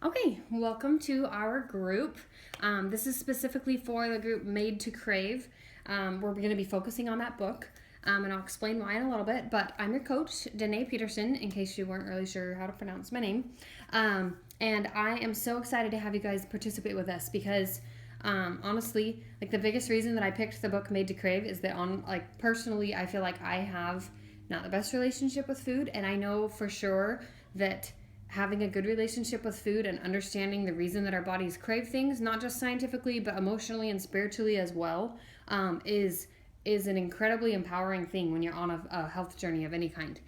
Okay, welcome to our group. This is specifically for the group Made to Crave. Where we're going to be focusing on that book, and I'll explain why in a little bit. But I'm your coach, Danae Peterson, in case you weren't really sure how to pronounce my name. And I am so excited to have you guys participate with us because honestly, like the biggest reason that I picked the book Made to Crave is that personally, I feel like I have not the best relationship with food, and I know for sure that having a good relationship with food and understanding the reason that our bodies crave things, not just scientifically, but emotionally and spiritually as well, is an incredibly empowering thing when you're on a health journey of any kind.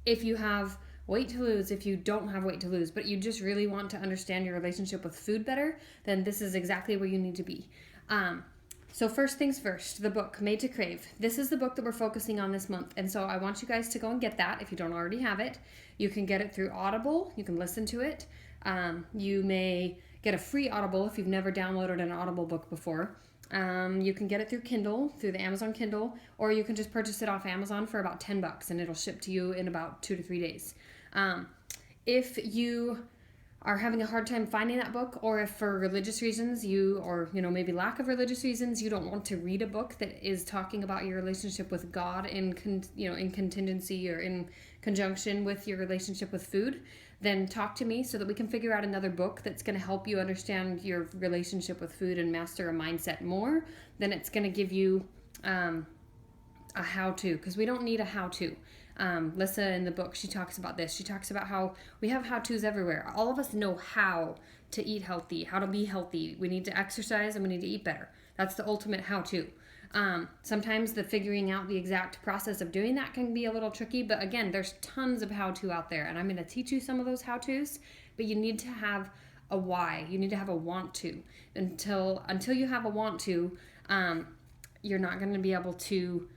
If you have weight to lose, if you don't have weight to lose, but you just really want to understand your relationship with food better, then this is exactly where you need to be. So first things first, the book, Made to Crave. This is the book that we're focusing on this month. And so I want you guys to go and get that if you don't already have it. You can get it through Audible. You can listen to it. You may get a free Audible if you've never downloaded an Audible book before. You can get it through Kindle, through the Amazon Kindle, or you can just purchase it off Amazon for about $10 and it'll ship to you in about 2 to 3 days. If you are having a hard time finding that book, or if for religious reasons maybe lack of religious reasons, you don't want to read a book that is talking about your relationship with God in contingency or in conjunction with your relationship with food, then talk to me so that we can figure out another book that's going to help you understand your relationship with food and master a mindset more than it's going to give you a how-to, because we don't need a how-to. Lissa in the book, she talks about this. She talks about how we have how-tos everywhere. All of us know how to eat healthy, how to be healthy. We need to exercise and we need to eat better. That's the ultimate how-to. Sometimes the figuring out the exact process of doing that can be a little tricky, but again, there's tons of how-to out there, and I'm going to teach you some of those how-tos, but you need to have a why. You need to have a want to. Until you have a want to, you're not going to be able to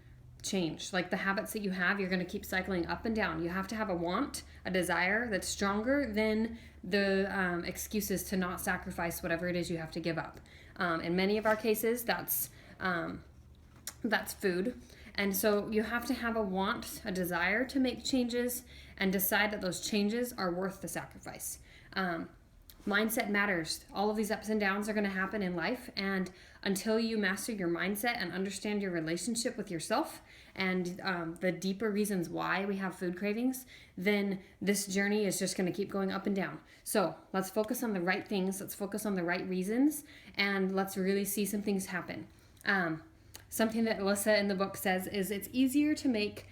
change. Like the habits that you have, you're going to keep cycling up and down. You have to have a want, a desire that's stronger than the excuses to not sacrifice whatever it is you have to give up. In many of our cases, that's food. And so you have to have a want, a desire to make changes and decide that those changes are worth the sacrifice. Mindset matters. All of these ups and downs are going to happen in life, and until you master your mindset and understand your relationship with yourself and the deeper reasons why we have food cravings, then this journey is just going to keep going up and down. So let's focus on the right things, let's focus on the right reasons, and let's really see some things happen. Something that Alyssa in the book says is it's easier to make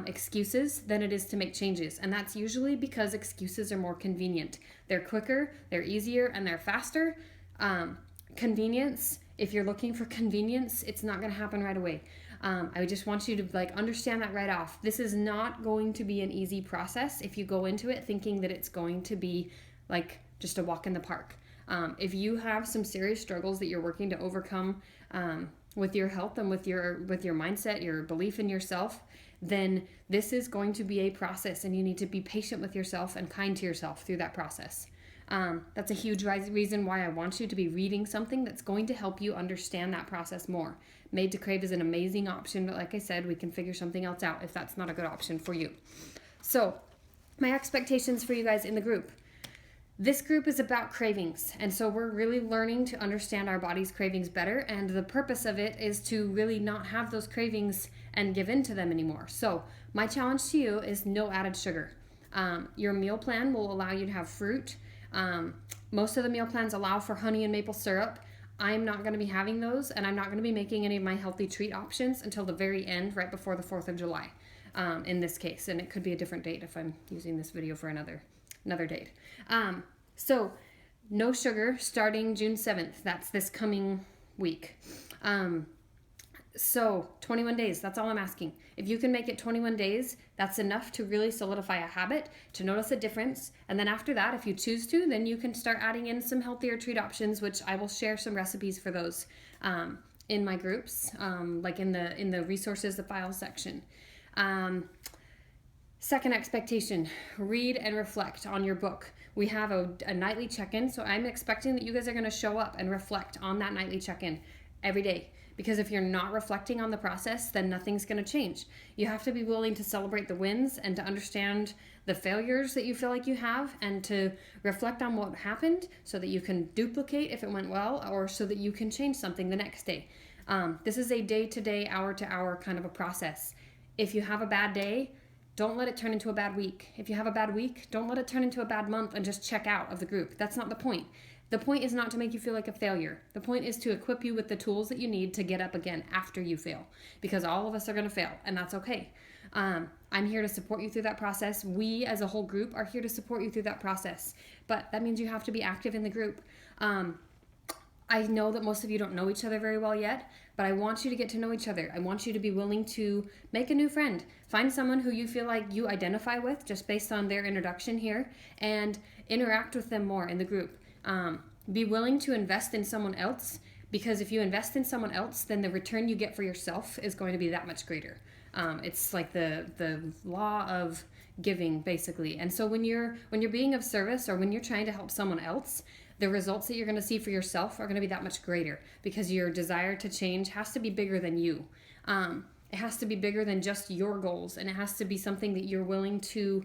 excuses than it is to make changes, and that's usually because excuses are more convenient. They're quicker, they're easier, and they're faster. Convenience, if you're looking for convenience, it's not going to happen right away. I just want you to understand that right off. This is not going to be an easy process if you go into it thinking that it's going to be like just a walk in the park. If you have some serious struggles that you're working to overcome with your health and with your mindset, your belief in yourself, then this is going to be a process, and you need to be patient with yourself and kind to yourself through that process. That's a huge reason why I want you to be reading something that's going to help you understand that process more. Made to Crave is an amazing option, but like I said, we can figure something else out if that's not a good option for you. So, my expectations for you guys in the group. This group is about cravings, and so we're really learning to understand our body's cravings better, and the purpose of it is to really not have those cravings and give in to them anymore. So my challenge to you is no added sugar. Your meal plan will allow you to have fruit. Most of the meal plans allow for honey and maple syrup. I'm not going to be having those, and I'm not going to be making any of my healthy treat options until the very end, right before the 4th of July, in this case, and it could be a different date if I'm using this video for another date. So no sugar starting June 7th. That's this coming week. So 21 days, that's all I'm asking. If you can make it 21 days, that's enough to really solidify a habit, to notice a difference. And then after that, if you choose to, then you can start adding in some healthier treat options, which I will share some recipes for those in my groups, like in the resources, the files section. Second expectation, read and reflect on your book. We have a nightly check-in, so I'm expecting that you guys are going to show up and reflect on that nightly check-in every day, because if you're not reflecting on the process, then nothing's going to change. You have to be willing to celebrate the wins and to understand the failures that you feel like you have, and to reflect on what happened so that you can duplicate if it went well, or so that you can change something the next day. This is a day-to-day, hour-to-hour kind of a process. If you have a bad day, don't let it turn into a bad week. If you have a bad week, don't let it turn into a bad month and just check out of the group. That's not the point. The point is not to make you feel like a failure. The point is to equip you with the tools that you need to get up again after you fail, because all of us are going to fail, and that's okay. I'm here to support you through that process. We as a whole group are here to support you through that process, but that means you have to be active in the group. I know that most of you don't know each other very well yet, but I want you to get to know each other. I want you to be willing to make a new friend. Find someone who you feel like you identify with just based on their introduction here, and interact with them more in the group. Be willing to invest in someone else, because if you invest in someone else, then the return you get for yourself is going to be that much greater. It's like the law of giving, basically. And so when you're being of service, or when you're trying to help someone else, the results that you're going to see for yourself are going to be that much greater, because your desire to change has to be bigger than you. It has to be bigger than just your goals, and it has to be something that you're willing to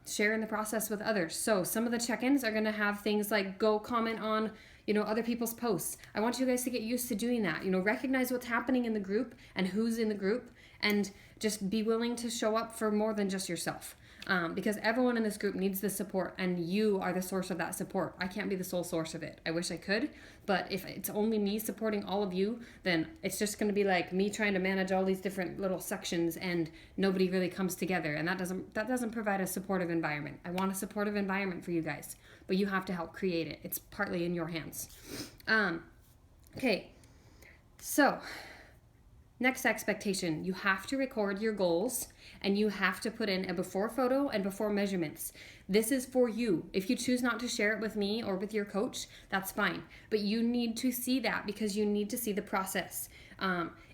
share in the process with others. So some of the check-ins are going to have things like go comment on, other people's posts. I want you guys to get used to doing that. Recognize what's happening in the group and who's in the group, and just be willing to show up for more than just yourself. Because everyone in this group needs the support, and you are the source of that support. I can't be the sole source of it. I wish I could, but if it's only me supporting all of you, then it's just going to be like me trying to manage all these different little sections, and nobody really comes together, and that doesn't provide a supportive environment. I want a supportive environment for you guys, but you have to help create it. It's partly in your hands. Okay, so next expectation, you have to record your goals, and you have to put in a before photo and before measurements. This is for you. If you choose not to share it with me or with your coach, that's fine. But you need to see that, because you need to see the process.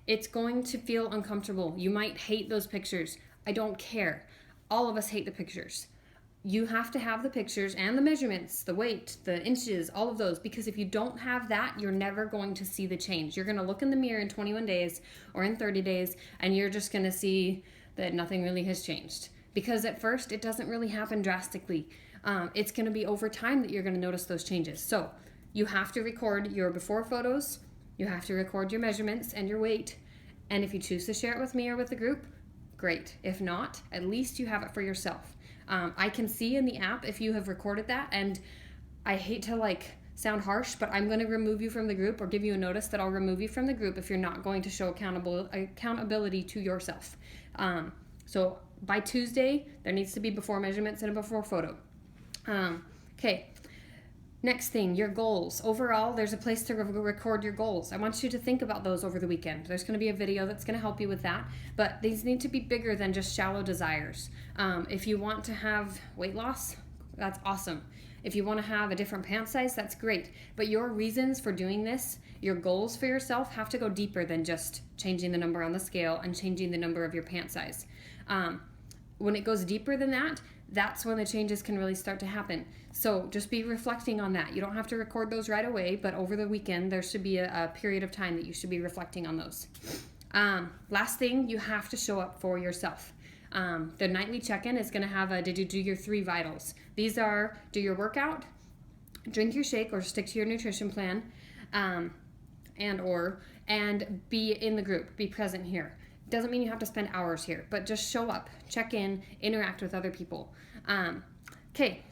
It's going to feel uncomfortable. You might hate those pictures. I don't care. All of us hate the pictures. You have to have the pictures and the measurements, the weight, the inches, all of those, because if you don't have that, you're never going to see the change. You're going to look in the mirror in 21 days or in 30 days, and you're just going to see that nothing really has changed, because at first it doesn't really happen drastically. It's going to be over time that you're going to notice those changes. So you have to record your before photos, you have to record your measurements and your weight, and if you choose to share it with me or with the group, great. If not, at least you have it for yourself. I can see in the app if you have recorded that, and I hate to sound harsh, but I'm going to remove you from the group, or give you a notice that I'll remove you from the group if you're not going to show accountability to yourself. So by Tuesday, there needs to be before measurements and a before photo. Okay. Next thing, your goals. Overall, there's a place to record your goals. I want you to think about those over the weekend. There's going to be a video that's going to help you with that, but these need to be bigger than just shallow desires. If you want to have weight loss, that's awesome. If you want to have a different pant size, that's great. But your reasons for doing this, your goals for yourself, have to go deeper than just changing the number on the scale and changing the number of your pant size. When it goes deeper than that, that's when the changes can really start to happen. So just be reflecting on that. You don't have to record those right away, but over the weekend, there should be a period of time that you should be reflecting on those. Last thing, you have to show up for yourself. The nightly check-in is going to have did you do your 3 vitals? These are, do your workout, drink your shake or stick to your nutrition plan, and be in the group, be present here. Doesn't mean you have to spend hours here, but just show up, check in, interact with other people. Okay,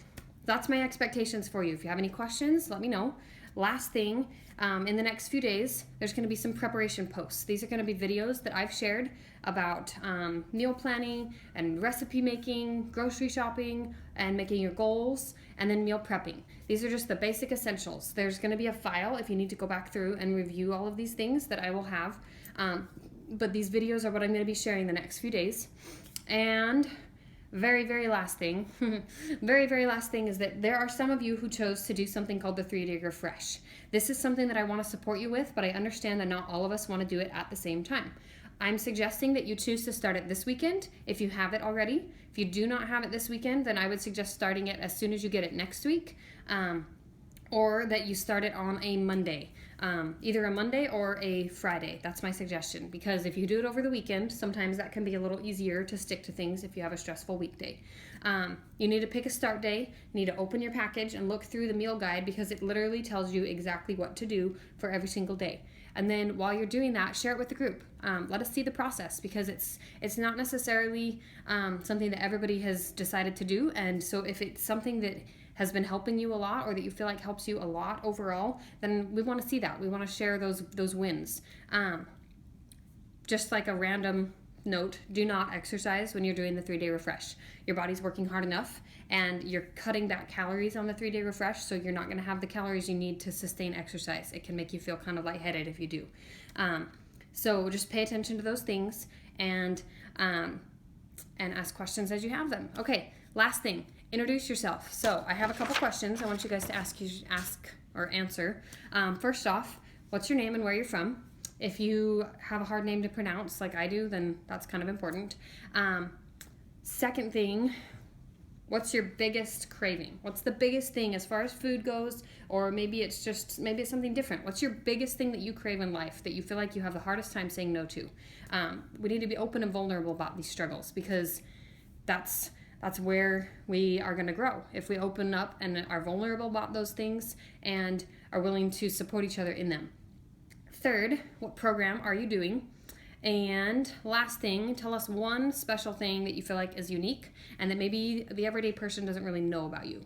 that's my expectations for you. If you have any questions, let me know. Last thing, in the next few days, there's going to be some preparation posts. These are going to be videos that I've shared about meal planning and recipe making, grocery shopping, and making your goals, and then meal prepping. These are just the basic essentials. There's going to be a file if you need to go back through and review all of these things that I will have. But these videos are what I'm going to be sharing the next few days. And very last thing, very last thing is that there are some of you who chose to do something called the 3-day refresh. This is something that I want to support you with, but I understand that not all of us want to do it at the same time. I'm suggesting that you choose to start it this weekend if you have it already. If you do not have it this weekend, then I would suggest starting it as soon as you get it next week. or that you start it on a Monday. Either a Monday or a Friday. That's my suggestion, because if you do it over the weekend, sometimes that can be a little easier to stick to things if you have a stressful weekday. You need to pick a start day. You need to open your package and look through the meal guide, because it literally tells you exactly what to do for every single day. And then while you're doing that, share it with the group. Let us see the process, because it's not necessarily something that everybody has decided to do. And so if it's something that has been helping you a lot, or that you feel like helps you a lot overall, then we want to see that. We want to share those wins. Just like a random note, do not exercise when you're doing the 3-day refresh. Your body's working hard enough, and you're cutting back calories on the 3-day refresh, so you're not going to have the calories you need to sustain exercise. It can make you feel kind of lightheaded if you do. So just pay attention to those things, and ask questions as you have them. Okay, last thing, introduce yourself. So I have a couple questions I want you guys to ask or answer. First off, what's your name and where you're from? If you have a hard name to pronounce like I do, then that's kind of important. Second thing, what's your biggest craving? What's the biggest thing as far as food goes? Or maybe it's something different. What's your biggest thing that you crave in life that you feel like you have the hardest time saying no to? We need to be open and vulnerable about these struggles, because that's where we are going to grow. If we open up and are vulnerable about those things and are willing to support each other in them. Third, what program are you doing? And last thing, tell us one special thing that you feel like is unique and that maybe the everyday person doesn't really know about you.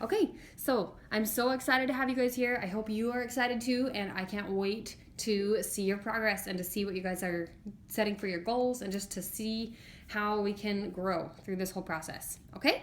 Okay, so I'm so excited to have you guys here. I hope you are excited too, and I can't wait to see your progress and to see what you guys are setting for your goals, and just to see how we can grow through this whole process. Okay?